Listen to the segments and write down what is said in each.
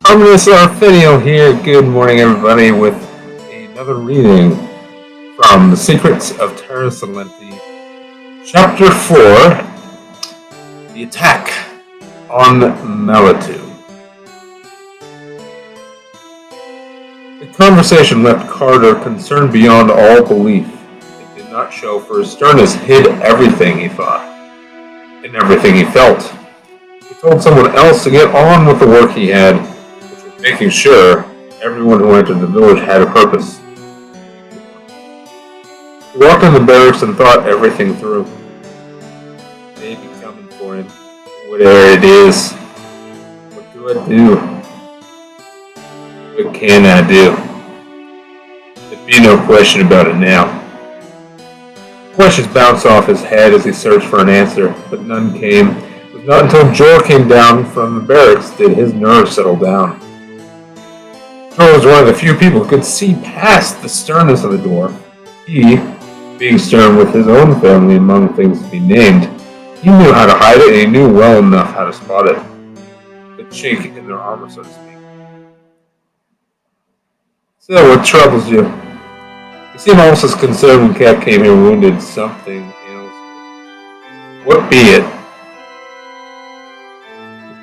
Ominous Ar-Feinial here. Good morning, everybody, with another reading from the Secrets of Terra Silenti, Chapter 4, The Attack on Malitu. The conversation left Carter concerned beyond all belief. It did not show, for his sternness hid everything he thought and everything he felt. He told someone else to get on with the work he had, making sure everyone who entered the village had a purpose. He walked in the barracks and thought everything through. They'd be coming for him, whatever it is. What do I do? What can I do? There'd be no question about it now. Questions bounced off his head as he searched for an answer, but none came. It was not until Joel came down from the barracks did his nerves settle down. Joel was one of the few people who could see past the sternness of the dwarf. He, being stern with his own family among things to be named, he knew how to hide it, and he knew well enough how to spot it. The chink in their armor, so to speak. So, what troubles you? You seem almost as concerned when Cat came here wounded. Something ails you. What be it?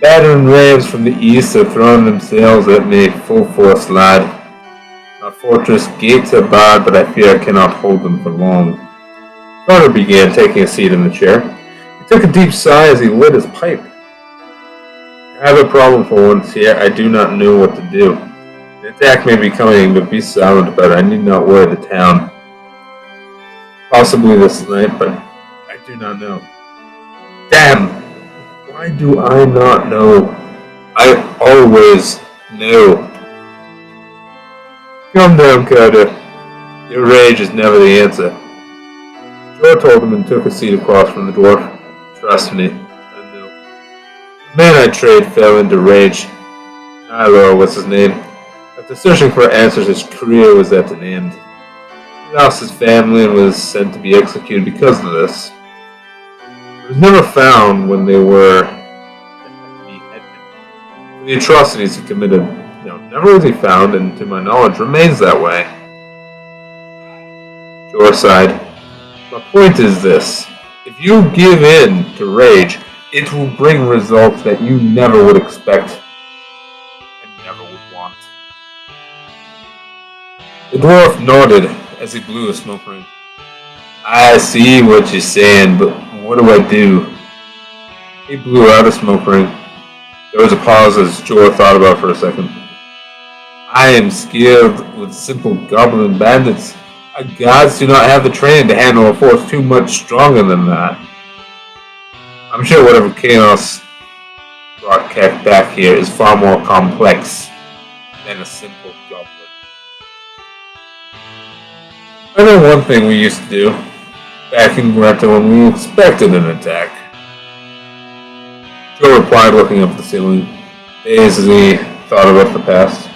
Battering rams from the east are throwing themselves at me full force, lad. Our fortress gates are barred, but I fear I cannot hold them for long. Carter began, taking a seat in the chair. He took a deep sigh as he lit his pipe. I have a problem for once here. I do not know what to do. An attack may be coming, but be silent about it. I need not worry the town. Possibly this night, but I do not know. Damn! Why do I not know? I always know. Calm down, Carter. Your rage is never the answer. Joe told him and took a seat across from the dwarf. Trust me, I know. The man I trade fell into rage. Nilo was his name. After searching for answers, his career was at an end. He lost his family and was sent to be executed because of this. It was never found when they were beheaded. The atrocities he committed, never was he found, and to my knowledge remains that way. Jor sighed. My point is this. If you give in to rage, it will bring results that you never would expect and never would want. The dwarf nodded as he blew a smoke ring. I see what you're saying, but what do I do? He blew out a smoke ring. There was a pause as Jor thought about it for a second. I am skilled with simple goblin bandits. Our gods do not have the training to handle a force too much stronger than that. I'm sure whatever chaos brought Kek back here is far more complex than a simple goblin. I know one thing we used to do back in Greta when we expected an attack. Joe replied, looking up at the ceiling, dazed as he thought about the past.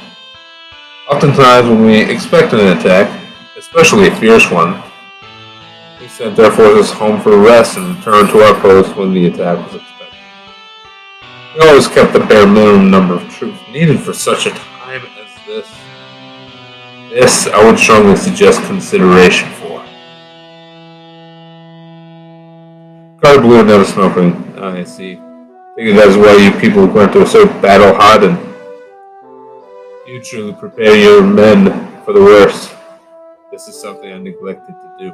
Oftentimes when we expected an attack, especially a fierce one, we sent our forces home for rest and returned to our post when the attack was expected. We always kept the bare minimum number of troops needed for such a time as this. This I would strongly suggest consideration for. Carter blew another smoke ring. I see. I think that is why you people who went to are so battle-hardened. You truly prepare your men for the worst. This is something I neglected to do.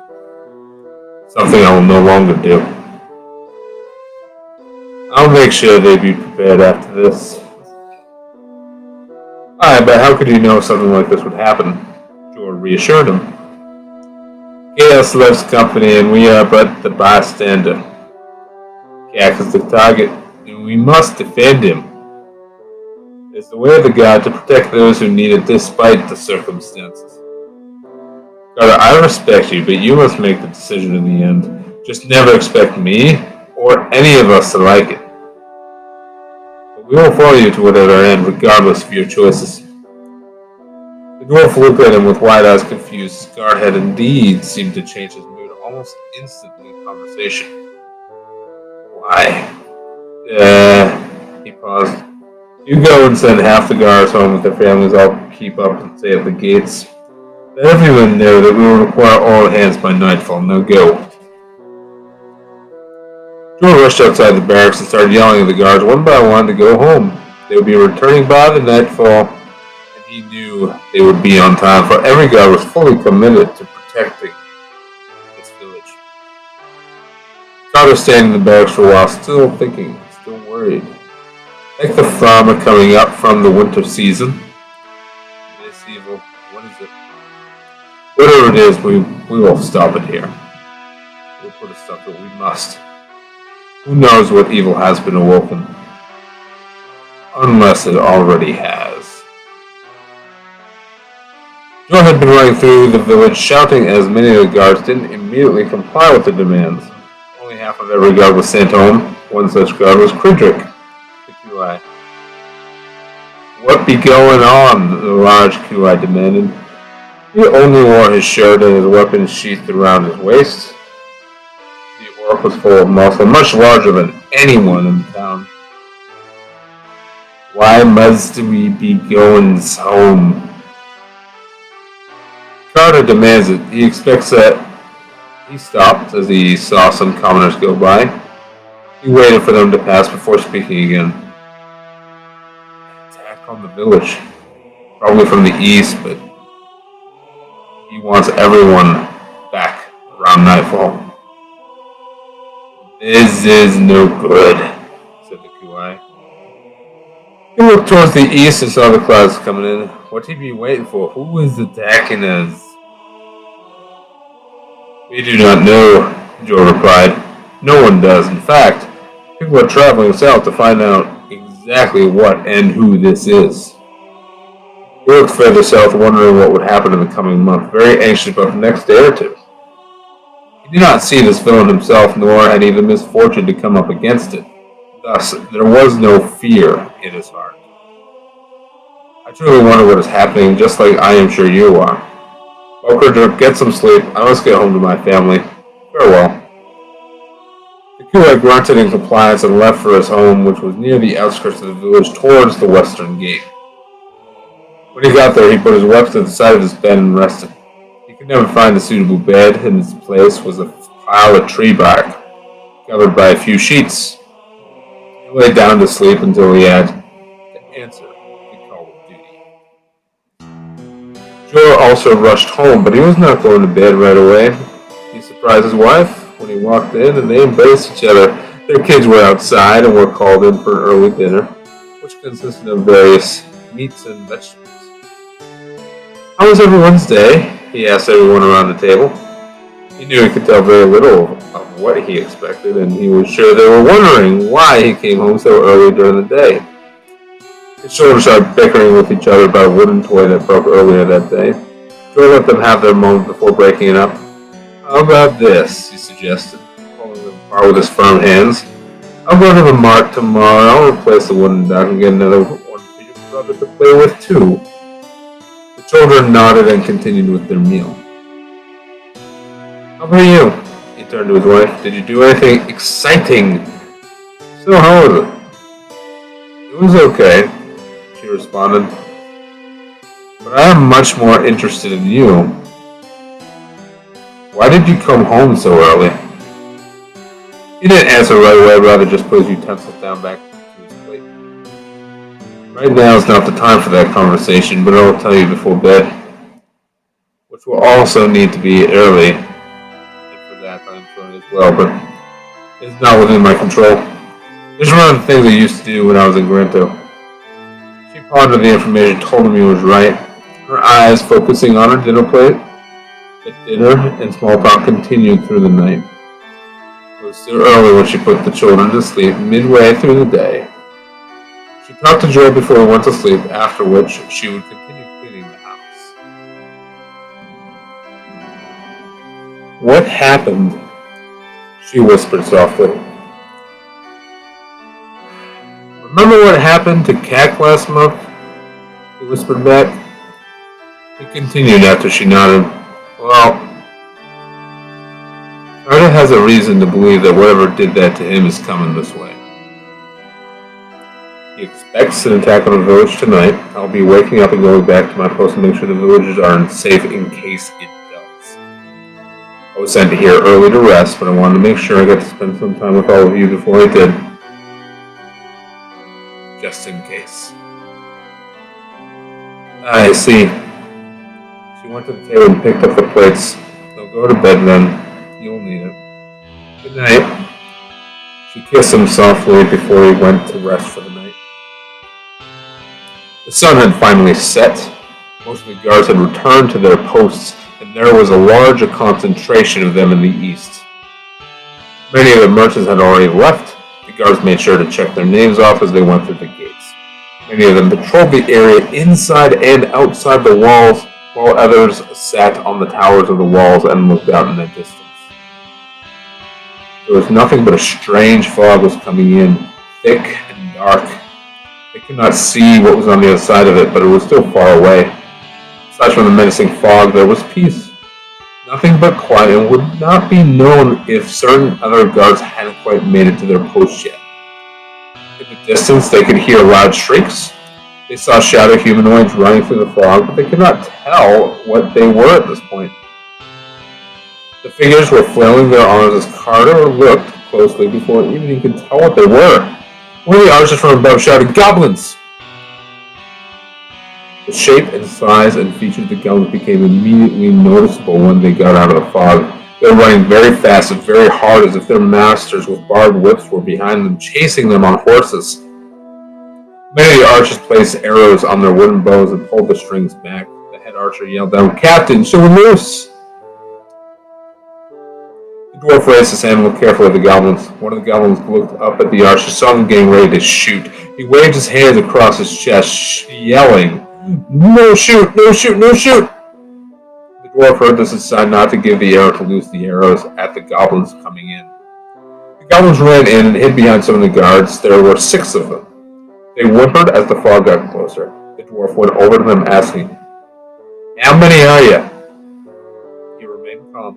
Something I will no longer do. I'll make sure they be prepared after this. Aye, but how could you know something like this would happen? Jor reassured him. Chaos loves company, and we are but the bystander. Kak is the target, and we must defend him. It's the way of the god to protect those who need it despite the circumstances. Carter, I respect you, but you must make the decision in the end. Just never expect me, or any of us to like it. But we will follow you to whatever end, regardless of your choices. The dwarf looked at him with wide eyes confused. His guard had indeed seemed to change his mood almost instantly in conversation. Why? He paused. You go and send half the guards home with their families. I'll keep up and stay at the gates. Let everyone know that we will require all hands by nightfall. Now go. Joel rushed outside the barracks and started yelling at the guards one by one to go home. They would be returning by the nightfall, and he knew they would be on time, for every guard was fully committed to protecting this village. Carter stayed in the barracks for a while, still thinking, still worried. Like the farmer coming up from the winter season. This evil, what is it? Whatever it is, we will stop it here. We'll put a stop to it. We must. Who knows what evil has been awoken? Unless it already has. Joe had been running through the village shouting as many of the guards didn't immediately comply with the demands. Only half of every guard was sent home. One such guard was Kridrick, the QI. What be going on? The large QI demanded. He only wore his shirt and his weapons sheathed around his waist. The orc was full of muscle, much larger than anyone in the town. Why must we be going home? Carter demands it. He expects that. He stopped as he saw some commoners go by. He waited for them to pass before speaking again. Attack on the village. Probably from the east, but he wants everyone back around nightfall. This is no good, said the QI. He looked towards the east and saw the clouds coming in. What'd he be waiting for? Who is attacking us? We do not know, Joe replied. No one does. In fact, people are traveling south to find out exactly what and who this is. He looked further south, wondering what would happen in the coming month, very anxious about the next day or two. He did not see this villain himself, nor had he the misfortune to come up against it. Thus, there was no fear in his heart. I truly wonder what is happening, just like I am sure you are. Well, Kridrick, get some sleep. I must get home to my family. Farewell. The QI grunted in compliance and left for his home, which was near the outskirts of the village towards the western gate. When he got there, he put his weapons at the side of his bed and rested. He could never find a suitable bed. In its place was a pile of tree bark, covered by a few sheets. He lay down to sleep until he had to answer the call of duty. Joe also rushed home, but he was not going to bed right away. He surprised his wife when he walked in, and they embraced each other. Their kids were outside and were called in for an early dinner, which consisted of various meats and vegetables. How was everyone's day? He asked everyone around the table. He knew he could tell very little of what he expected, and he was sure they were wondering why he came home so early during the day. His children started bickering with each other about a wooden toy that broke earlier that day. Joe let them have their moment before breaking it up. How about this? He suggested, pulling them apart with his firm hands. I'll go to the mart tomorrow and replace the wooden duck and get another one for your brother to play with too. The children nodded and continued with their meal. How about you? He turned to his wife. Did you do anything exciting? So how was it? It was okay, she responded. But I am much more interested in you. Why did you come home so early? He didn't answer right away, rather just put his utensils down back to his plate. Right now is not the time for that conversation, but I will tell you before bed, which will also need to be early, and for that I am sorry as well, but it's not within my control. It's one of the things I used to do when I was in Granto. She pondered the information, told him he was right, her eyes focusing on her dinner plate. The dinner and small talk continued through the night. It was still early when she put the children to sleep midway through the day. She talked to Joe before he went to sleep, after which she would continue cleaning the house. What happened? She whispered softly. Remember what happened to Cack last month? He whispered back. He continued after she nodded. Well, Carter has a reason to believe that whatever did that to him is coming this way. He He expects an attack on the village tonight. I'll be waking up and going back to my post to make sure the villagers are safe in case it does. I was sent here early to rest, but I wanted to make sure I got to spend some time with all of you before I did. Just in case. I see. She went to the table and picked up the plates. Now go to bed then. You'll need it. Good night. She kissed him softly before he went to rest for the night. The sun had finally set. Most of the guards had returned to their posts, and there was a larger concentration of them in the east. Many of the merchants had already left. The guards made sure to check their names off as they went through the gates. Many of them patrolled the area inside and outside the walls, while others sat on the towers of the walls and looked out in the distance. There was nothing but a strange fog was coming in, thick and dark. They could not see what was on the other side of it, but it was still far away. Aside from the menacing fog, there was peace. Nothing but quiet, and would not be known if certain other guards hadn't quite made it to their posts yet. In the distance, they could hear loud shrieks. They saw shadow humanoids running through the fog, but they could not tell what they were at this point. The figures were flailing their arms as Carter looked closely before even he could tell what they were. One of the archers from above shouted, "Goblins!" The shape and size and features of the goblins became immediately noticeable when they got out of the fog. They were running very fast and very hard as if their masters with barbed whips were behind them, chasing them on horses. Many of the archers placed arrows on their wooden bows and pulled the strings back. The head archer yelled down, "Captain, show him loose!" The dwarf raised his hand and looked carefully at the goblins. One of the goblins looked up at the archer, saw them getting ready to shoot. He waved his hands across his chest, yelling, "No shoot! No shoot! No shoot!" The dwarf heard this and decided not to give the arrow to loose the arrows at the goblins coming in. The goblins ran in and hid behind some of the guards. There were 6 of them. They whimpered as the fog got closer. The dwarf went over to them, asking, "How many are you?" He remained calm.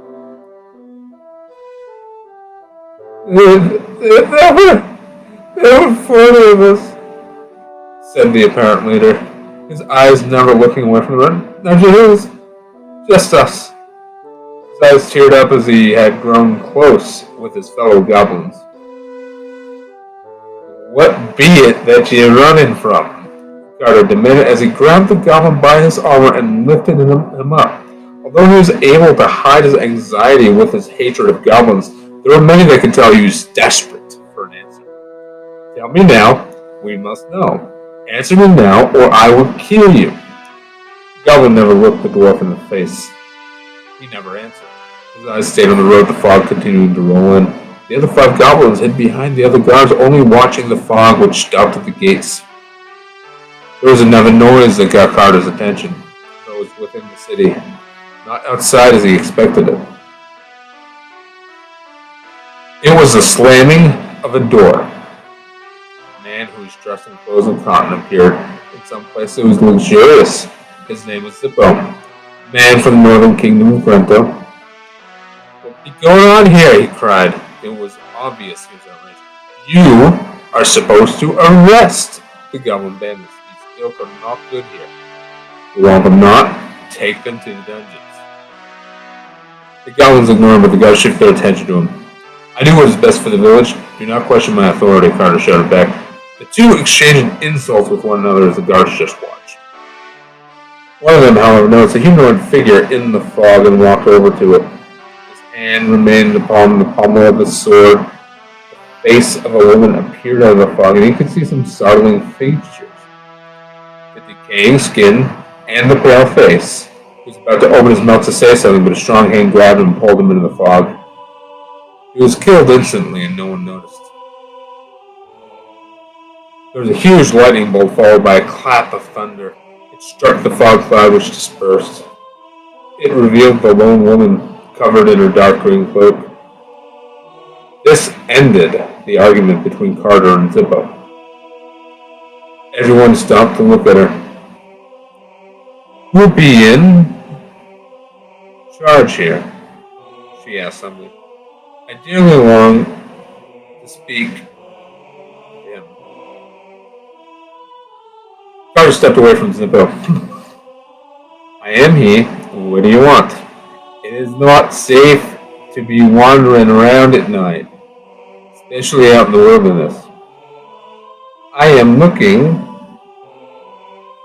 There were 40 of us," said the apparent leader, his eyes never looking away from the run. "Now, just us." His eyes teared up as he had grown close with his fellow goblins. "What be it that you're running from?" Carter demanded as he grabbed the goblin by his armor and lifted him up. Although he was able to hide his anxiety with his hatred of goblins, there were many that could tell he was desperate for an answer. "Tell me now, we must know. Answer me now, or I will kill you." The goblin never looked the dwarf in the face. He never answered. His eyes stayed on the road, the fog continuing to roll in. The other 5 goblins hid behind the other guards, only watching the fog which stopped at the gates. There was another noise that got Carter's attention. It was within the city, not outside as he expected it. It was the slamming of a door. A man who was dressed in clothes of cotton appeared. In some place it was luxurious. His name was Zippo, a man from the northern kingdom of Brento. "What's going on here?" he cried. It was obvious he was outraged. "You are supposed to arrest the goblin bandits. These ilk are not good here. You want them not? Take them to the dungeons." The goblins ignored him, but the guards shifted their attention to him. "I do what is best for the village. Do not question my authority," Carter shouted back. The 2 exchanged insults with one another as the guards just watched. One of them, however, noticed a humanoid figure in the fog and walked over to it. His hand remained upon the pommel of his sword. The face of a woman appeared out of the fog, and he could see some startling features. The decaying skin and the pale face. He was about to open his mouth to say something, but a strong hand grabbed him and pulled him into the fog. He was killed instantly, and no one noticed. There was a huge lightning bolt followed by a clap of thunder. It struck the fog cloud, which dispersed. It revealed the lone woman covered in her dark green cloak. This ended the argument between Carter and Zippo. Everyone stopped to look at her. "Who'll be in charge here?" she asked suddenly. "I dearly long to speak to him." Carter stepped away from Zippo. I am he. What do you want? It is not safe to be wandering around at night, especially out in the wilderness. I am looking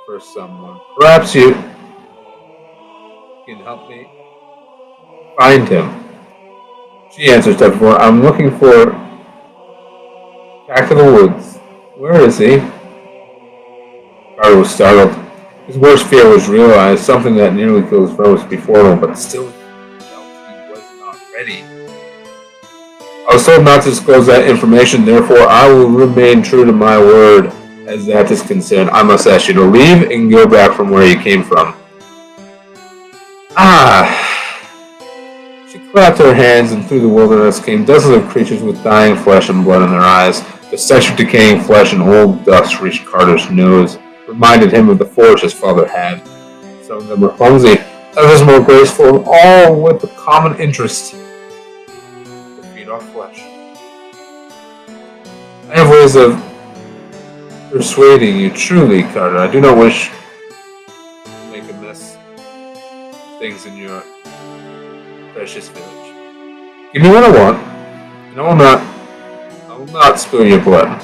for someone. Perhaps you can help me find him. She answered step 4. I'm looking for Back of the Woods. Where is he? Carter was startled. His worst fear was realized, something that nearly killed his friend was before him, but still he felt he was not ready. I was told not to disclose that information, therefore I will remain true to my word as that is concerned. I must ask you to leave and go back from where you came from. She clapped her hands, and through the wilderness came dozens of creatures with dying flesh and blood in their eyes. The stench of decaying flesh and old dust reached Carter's nose, reminded him of the forge his father had. Some of them were clumsy, others more graceful, and all with the common interest to feed on flesh. I have ways of persuading you truly, Carter. I do not wish to make a mess of things in your precious village. Give me what I want, and I will not spill your blood.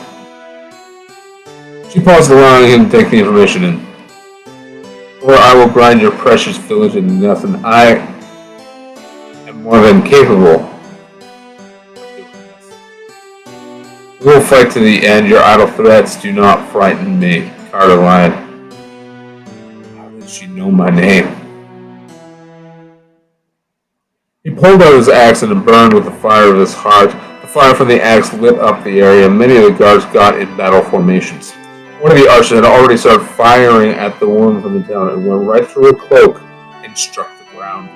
She paused, allowing him to take the information in. Or I will grind your precious village into nothing. I am more than capable of doing this. We will fight to the end. Your idle threats do not frighten me. Carter lied. How did she know my name? He pulled out his axe and it burned with the fire of his heart. The fire from the axe lit up the area. Many of the guards got in battle formations. One of the archers had already started firing at the woman from the tower and went right through her cloak and struck the ground.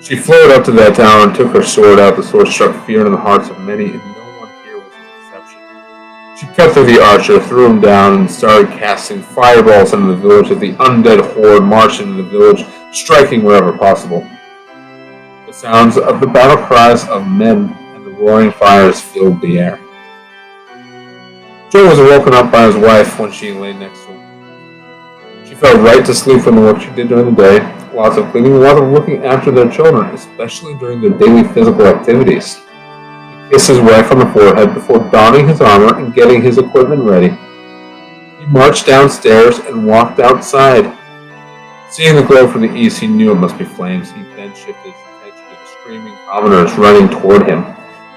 She floated up to that tower and took her sword out. The sword struck fear in the hearts of many, and no one here was an exception. She cut through the archer, threw him down, and started casting fireballs into the village as the undead horde marched into the village, striking wherever possible. The sounds of the battle cries of men and the roaring fires filled the air. Joe was woken up by his wife when she lay next to him. She fell right to sleep from the work she did during the day, lots of cleaning, lots of looking after their children, especially during their daily physical activities. He kissed his wife on the forehead before donning his armor and getting his equipment ready. He marched downstairs and walked outside. Seeing the glow from the east, he knew it must be flames. He then shifted his attention to the screaming commoners running toward him.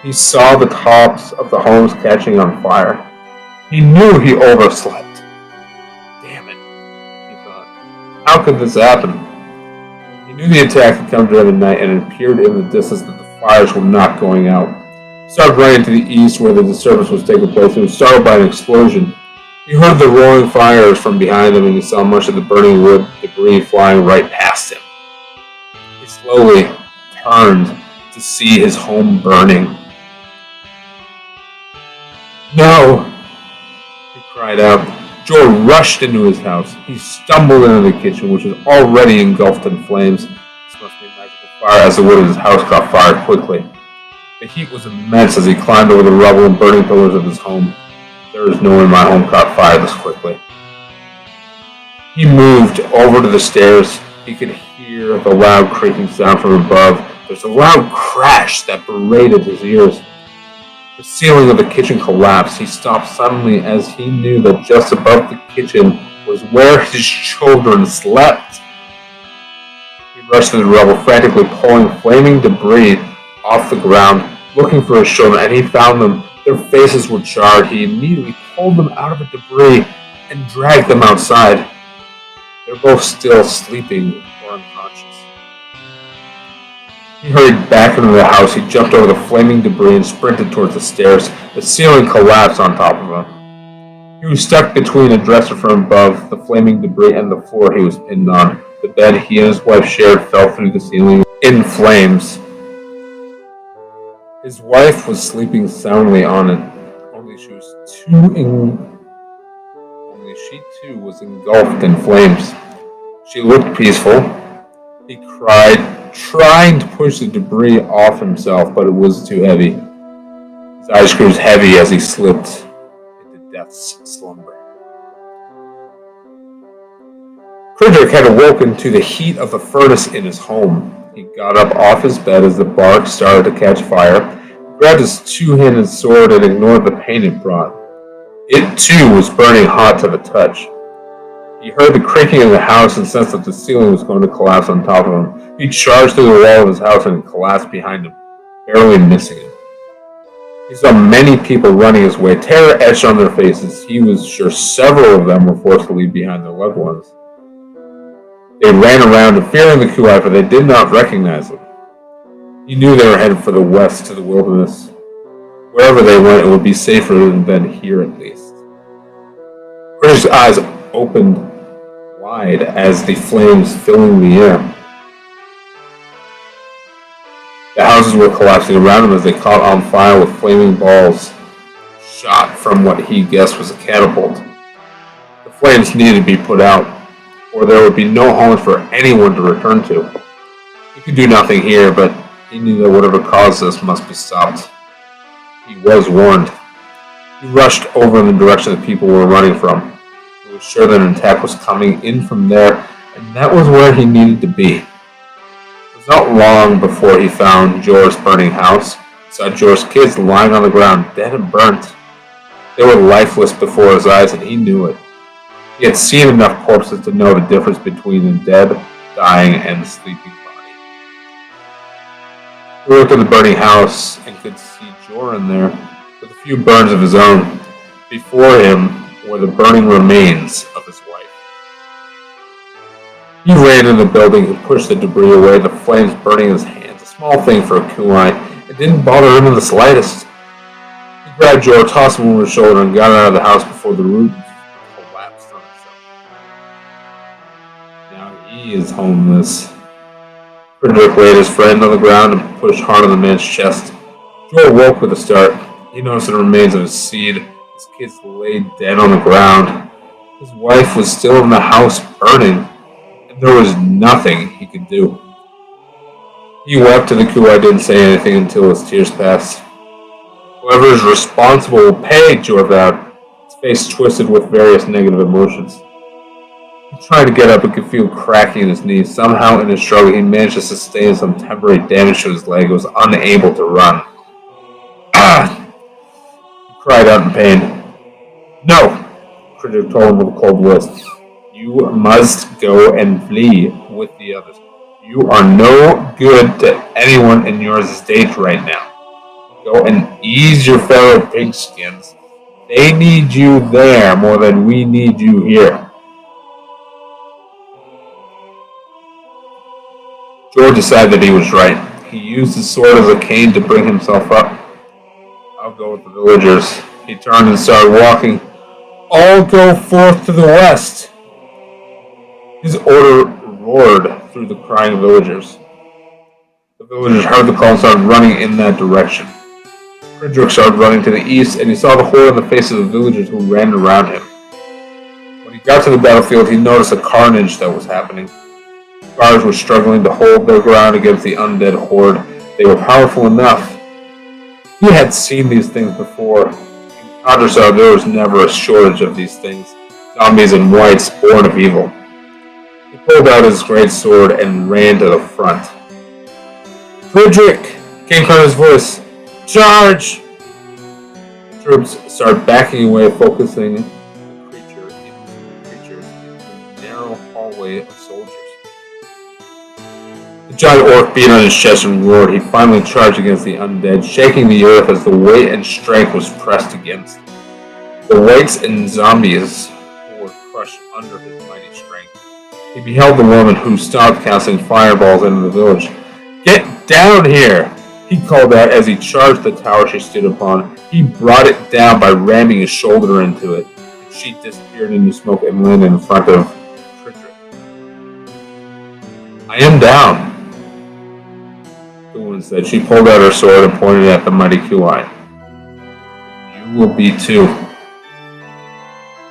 He saw the tops of the homes catching on fire. He knew he overslept. Damn it, he thought. How could this happen? He knew the attack had come during the night, and it appeared in the distance that the fires were not going out. He started running to the east where the disturbance was taking place. He was startled by an explosion. He heard the roaring fires from behind him, and he saw much of the burning wood debris flying right past him. He slowly turned to see his home burning. No! He cried out. Joel rushed into his house. He stumbled into the kitchen, which was already engulfed in flames. This must be a magical fire, as the wood of his house caught fire quickly. The heat was immense as he climbed over the rubble and burning pillars of his home. There is no way my home caught fire this quickly. He moved over to the stairs. He could hear the loud creaking sound from above. There was a loud crash that berated his ears. The ceiling of the kitchen collapsed. He stopped suddenly as he knew that just above the kitchen was where his children slept. He rushed to the rubble, frantically pulling flaming debris off the ground, looking for his children, and he found them. Their faces were charred. He immediately pulled them out of the debris and dragged them outside. They're both still sleeping or unconscious. He hurried back into the house. He jumped over the flaming debris and sprinted towards the stairs. The ceiling collapsed on top of him. He was stuck between a dresser from above, the flaming debris, and the floor he was pinned on. The bed he and his wife shared fell through the ceiling in flames. His wife was sleeping soundly on it. Only she too was engulfed in flames. She looked peaceful. He cried, trying to push the debris off himself, but it was too heavy. His eyes grew heavy as he slipped into death's slumber. Frederick had awoken to the heat of the furnace in his home. He got up off his bed as the bark started to catch fire, grabbed his two-handed sword and ignored the pain it brought. It too was burning hot to the touch. He heard the creaking of the house and sensed that the ceiling was going to collapse on top of him. He charged through the wall of his house and collapsed behind him, barely missing him. He saw many people running his way, terror etched on their faces. He was sure several of them were forced to leave behind their loved ones. They ran around and fearing the Kuai, for they did not recognize them. He knew they were headed for the west to the wilderness. Wherever they went, it would be safer than here at least. British eyes opened wide as the flames filling the air. The houses were collapsing around him as they caught on fire with flaming balls shot from what he guessed was a catapult. The flames needed to be put out, or there would be no homes for anyone to return to. He could do nothing here, but he knew that whatever caused this must be stopped. He was warned. He rushed over in the direction that people were running from. He was sure that an attack was coming in from there, and that was where he needed to be. It was not long before he found Jor's burning house. He saw Jor's kids lying on the ground, dead and burnt. They were lifeless before his eyes, and he knew it. He had seen enough corpses to know the difference between the dead, dying, and the sleeping body. He looked at the burning house and could see Jor in there, with a few burns of his own. Before him were the burning remains of his wife. He ran in the building and pushed the debris away, the flames burning his hands, a small thing for a Kuai. It didn't bother him in the slightest. He grabbed Jor, tossed him over his shoulder, and got out of the house before the roof collapsed on itself. Now he is homeless. Frederick laid his friend on the ground and pushed hard on the man's chest. Jor woke with a start. He noticed the remains of his seed. His kids lay dead on the ground. His wife was still in the house burning, and there was nothing he could do. He wept, and the Kuai didn't say anything until his tears passed. Whoever is responsible will pay, Jor vowed, his face twisted with various negative emotions. He tried to get up and could feel cracking in his knees. Somehow, in his struggle, he managed to sustain some temporary damage to his leg and was unable to run. Ah! He cried out in pain. No! Frederick told him with a cold voice. You must go and flee with the others. You are no good to anyone in your state right now. Go and ease your fellow pigskins. They need you there more than we need you here. George decided that he was right. He used his sword as a cane to bring himself up. I'll go with the villagers. He turned and started walking. All go forth to the west. His order roared through the crying villagers. The villagers heard the call and started running in that direction. Frederick started running to the east, and he saw the horror in the faces of the villagers who ran around him. When he got to the battlefield, he noticed the carnage that was happening. Guards were struggling to hold their ground against the undead horde. They were powerful enough. He had seen these things before. In Condrasar, there was never a shortage of these things. Zombies and whites born of evil. He pulled out his great sword and ran to the front. Frederick! Came Connor's voice. Charge! The troops started backing away, focusing the creatures into a narrow hallway of soldiers. The giant orc beat on his chest and roared. He finally charged against the undead, shaking the earth as the weight and strength was pressed against. The whites and zombies were crushed under his mighty strength. He beheld the woman who stopped casting fireballs into the village. Get down here! He called out as he charged the tower she stood upon. He brought it down by ramming his shoulder into it. She disappeared into smoke and landed in front of Frederick. I am down, the woman said. She pulled out her sword and pointed at the mighty Kuai. You will be too.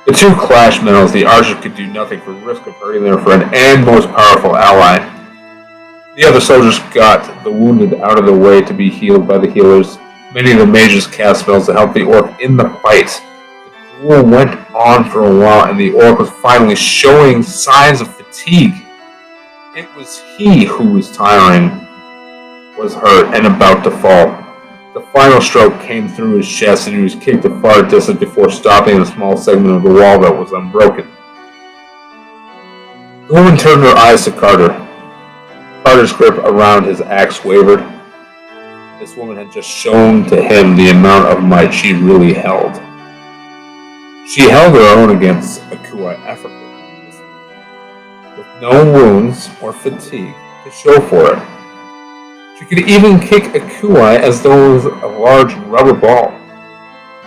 The two clashed metals. The archers could do nothing for risk of hurting their friend and most powerful ally. The other soldiers got the wounded out of the way to be healed by the healers. Many of the mages cast spells to help the orc in the fight. The duel went on for a while, and the orc was finally showing signs of fatigue. fatigue. It was he who was tiring, was hurt, and about to fall. The final stroke came through his chest, and he was kicked a far distance before stopping in a small segment of the wall that was unbroken. The woman turned her eyes to Carter. Carter's grip around his axe wavered. This woman had just shown to him the amount of might she really held. She held her own against Akua effortlessly, with no wounds or fatigue to show for it. She could even kick Akua as though it was a large rubber ball.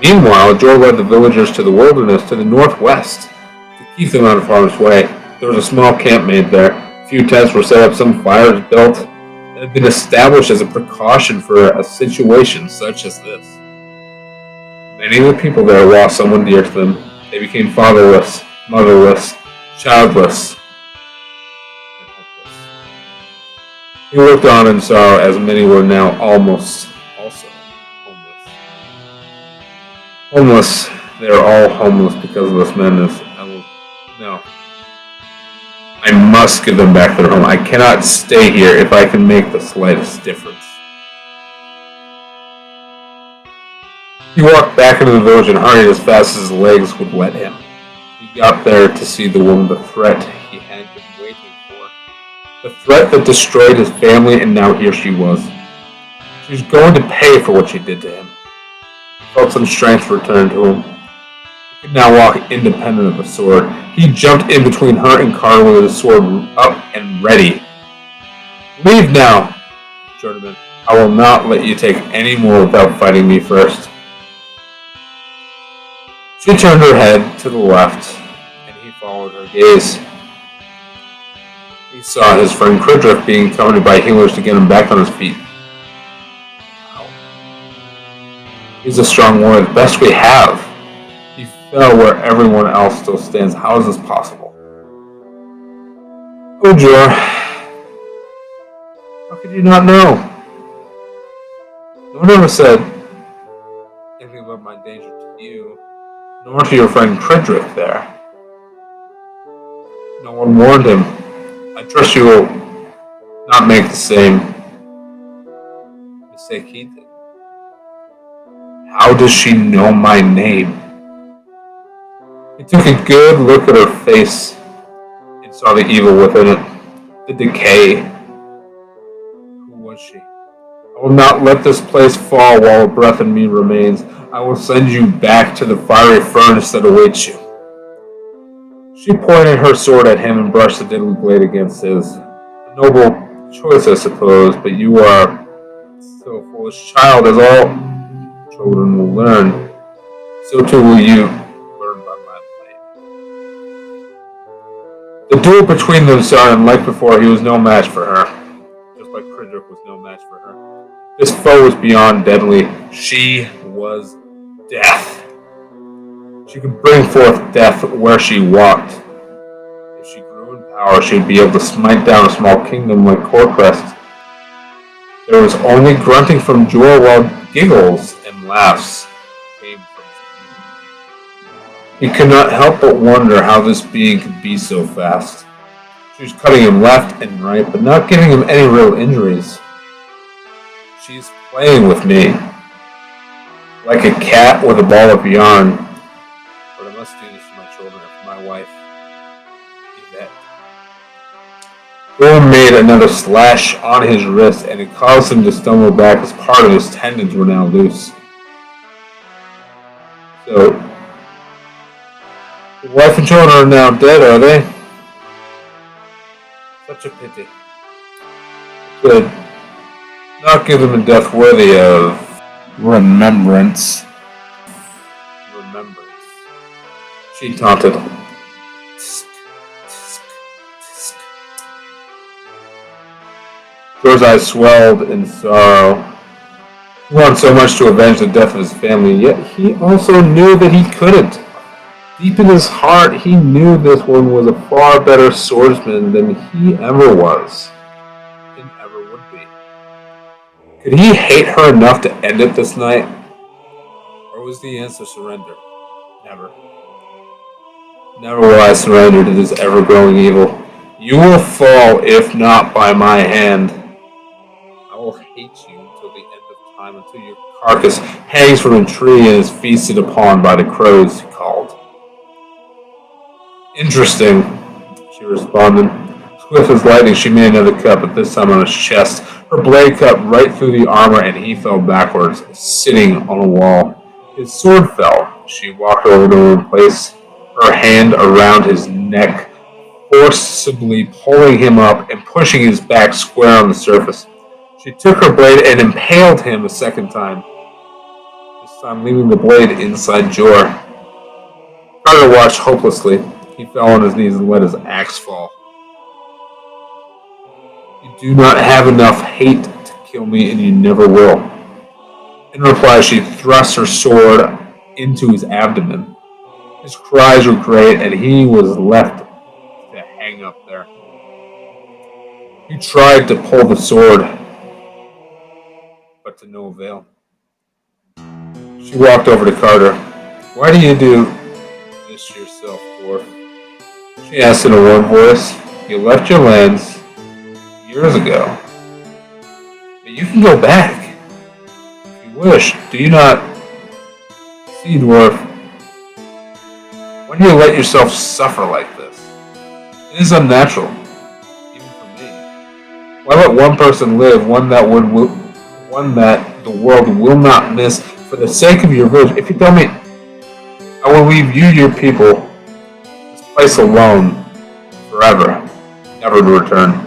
Meanwhile, Joel led the villagers to the wilderness to the northwest to keep them out of harm's way. There was a small camp made there. A few tents were set up, some fires built, that had been established as a precaution for a situation such as this. Many of the people there lost someone dear to them. They became fatherless, motherless, childless, and hopeless. He looked on in sorrow as many were now almost also homeless. Homeless, they are all homeless because of this madness. No. I must give them back their home. I cannot stay here if I can make the slightest difference. He walked back into the village and hurried as fast as his legs would let him. He got there to see the woman, the threat he had been waiting for. The threat that destroyed his family, and now here she was. She was going to pay for what she did to him. He felt some strength return to him. He could now walk independent of a sword. He jumped in between her and Carter with his sword up and ready. Leave now, Jordan. I will not let you take any more without fighting me first. She turned her head to the left, and he followed her gaze. He saw his friend Kridrick being accompanied by healers to get him back on his feet. Wow. He's a strong warrior, the best we have. He fell where everyone else still stands. How is this possible? Oh, Jor. How could you not know? No one ever said anything about my danger to you. Nor to your friend Kridrick there. No one warned him. I trust you will not make the same mistake he did. How does she know my name? He took a good look at her face and saw the evil within it, the decay. Who was she? I will not let this place fall while a breath in me remains. I will send you back to the fiery furnace that awaits you. She pointed her sword at him and brushed the deadly blade against his. A noble choice, I suppose, but you are still a foolish child, as all children will learn. So too will you learn by my blade. The duel between them saw him like before. He was no match for her, just like Kridrick was no match for her. This foe was beyond deadly. She was death. She could bring forth death where she walked. If she grew in power, she would be able to smite down a small kingdom like Corcrest. There was only grunting from Jor while giggles and laughs came from him. He could not help but wonder how this being could be so fast. She was cutting him left and right, but not giving him any real injuries. She's playing with me, like a cat with a ball of yarn. But I must do this for my children and for my wife, Yvette. Thor made another slash on his wrist, and it caused him to stumble back as part of his tendons were now loose. So, the wife and children are now dead, are they? Such a pity. Good. Not give them a death worthy of remembrance. Remembrance. She taunted. Tisk, tisk, tisk. Thor's eyes swelled in sorrow. He wanted so much to avenge the death of his family, yet he also knew that he couldn't. Deep in his heart, he knew this one was a far better swordsman than he ever was. Could he hate her enough to end it this night? Or was the answer surrender? Never. Never will I surrender to this ever-growing evil. You will fall if not by my hand. I will hate you until the end of time, until your carcass hangs from a tree and is feasted upon by the crows, he called. Interesting, she responded. Swift as lightning, she made another cut, but this time on his chest. Her blade cut right through the armor, and he fell backwards, sitting on a wall. His sword fell. She walked over to him and placed her hand around his neck, forcibly pulling him up and pushing his back square on the surface. She took her blade and impaled him a second time, this time leaving the blade inside Jor. Carter watched hopelessly. He fell on his knees and let his axe fall. You do not have enough hate to kill me, and you never will. In reply, she thrust her sword into his abdomen. His cries were great, and he was left to hang up there. He tried to pull the sword, but to no avail. She walked over to Carter. Why do you do this yourself, dwarf? She asked in a warm voice. You left your lands years ago, but you can go back if you wish. Do you not see, dwarf? Why do you let yourself suffer like this? It is unnatural, even for me. Why let one person live, one that the world will not miss, for the sake of your village? If you tell me, I will leave you, your people, this place alone, forever, never to return.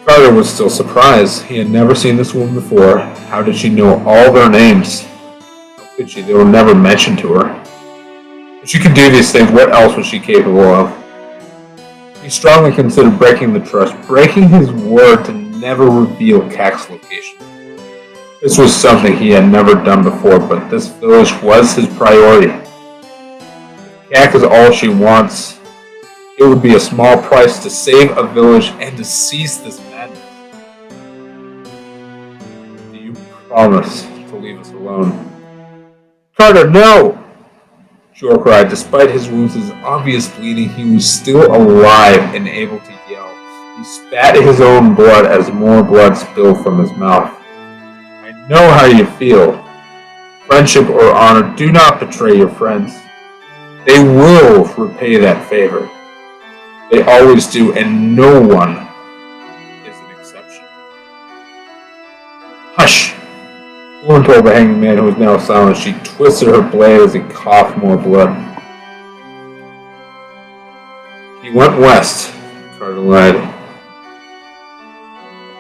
Carter was still surprised. He had never seen this woman before. How did she know all their names? How could she? They were never mentioned to her. If she could do these things, what else was she capable of? He strongly considered breaking the trust, breaking his word to never reveal Kak's location. This was something he had never done before, but this village was his priority. If Kak is all she wants, it would be a small price to save a village and to cease this madness. Do you promise to leave us alone? Carter, no! Jor cried. Despite his wounds, his obvious bleeding, he was still alive and able to yell. He spat his own blood as more blood spilled from his mouth. I know how you feel. Friendship or honor, do not betray your friends. They will repay that favor. They always do, and no one is an exception. Hush! The woman told the hanging man, who was now silent. She twisted her blade as he coughed more blood. He went west, Carter lied.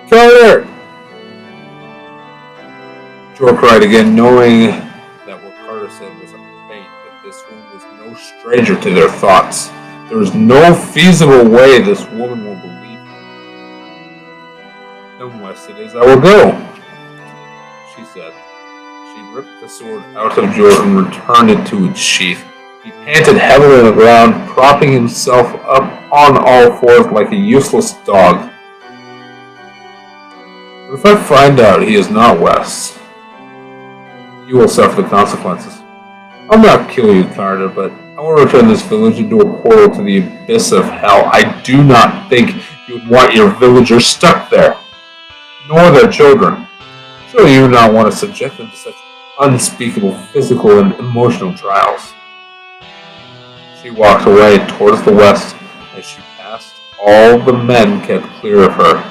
Carter! Jor cried again, knowing that what Carter said was a feint, but this woman was no stranger to their thoughts. There is no feasible way this woman will believe him. Then west it is I will go, she said. She ripped the sword out of Jor and returned it to its sheath. He panted heavily on the ground, propping himself up on all fours like a useless dog. But if I find out he is not west, you will suffer the consequences. I'll not kill you, Carter, but I will return this village into a portal to the abyss of hell. I do not think you would want your villagers stuck there, nor their children. Surely you would not want to subject them to such unspeakable physical and emotional trials. She walked away towards the west. As she passed, all the men kept clear of her,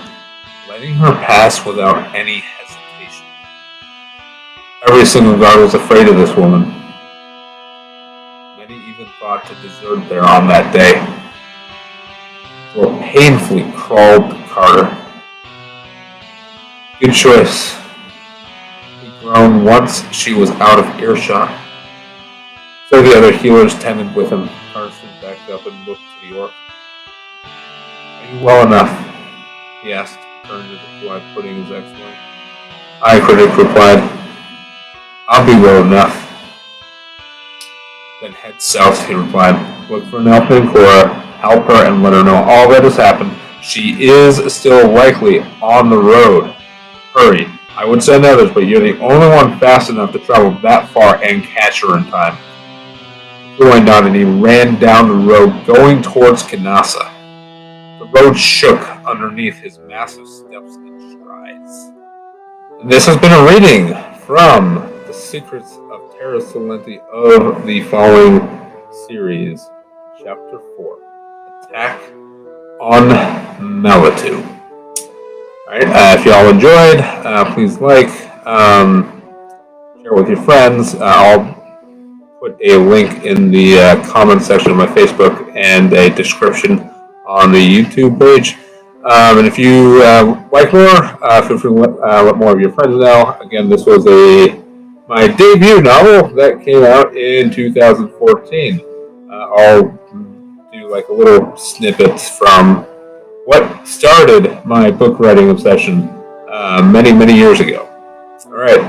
letting her pass without any hesitation. Every single guard was afraid of this woman. Many even thought to desert there on that day. Jor painfully crawled to Carter. Good choice. He groaned once she was out of earshot. So the other healers tended with him. Carter stood back up and looked to the orc. Are you well enough? He asked, turning to the boy, putting his axe away. Aye, Critic replied. I'll be well enough. Then head south, he replied. Look for an elf named Cora, help her, and let her know all that has happened. She is still likely on the road. Hurry. I would send others, but you're the only one fast enough to travel that far and catch her in time. He went on and he ran down the road, going towards Kanasa. The road shook underneath his massive steps and strides. This has been a reading from the Secrets of Terra Silenti of the following series, Chapter 4, Attack on Malitu. Alright, if y'all enjoyed, please like, share with your friends. I'll put a link in the comment section of my Facebook and a description on the YouTube page. And if you like more, feel free to let more of your friends know. Again, this was my debut novel that came out in 2014. I'll do like a little snippets from what started my book writing obsession many, many years ago. All right,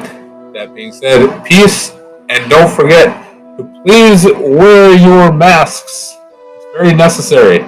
that being said, peace, and don't forget to please wear your masks. It's very necessary.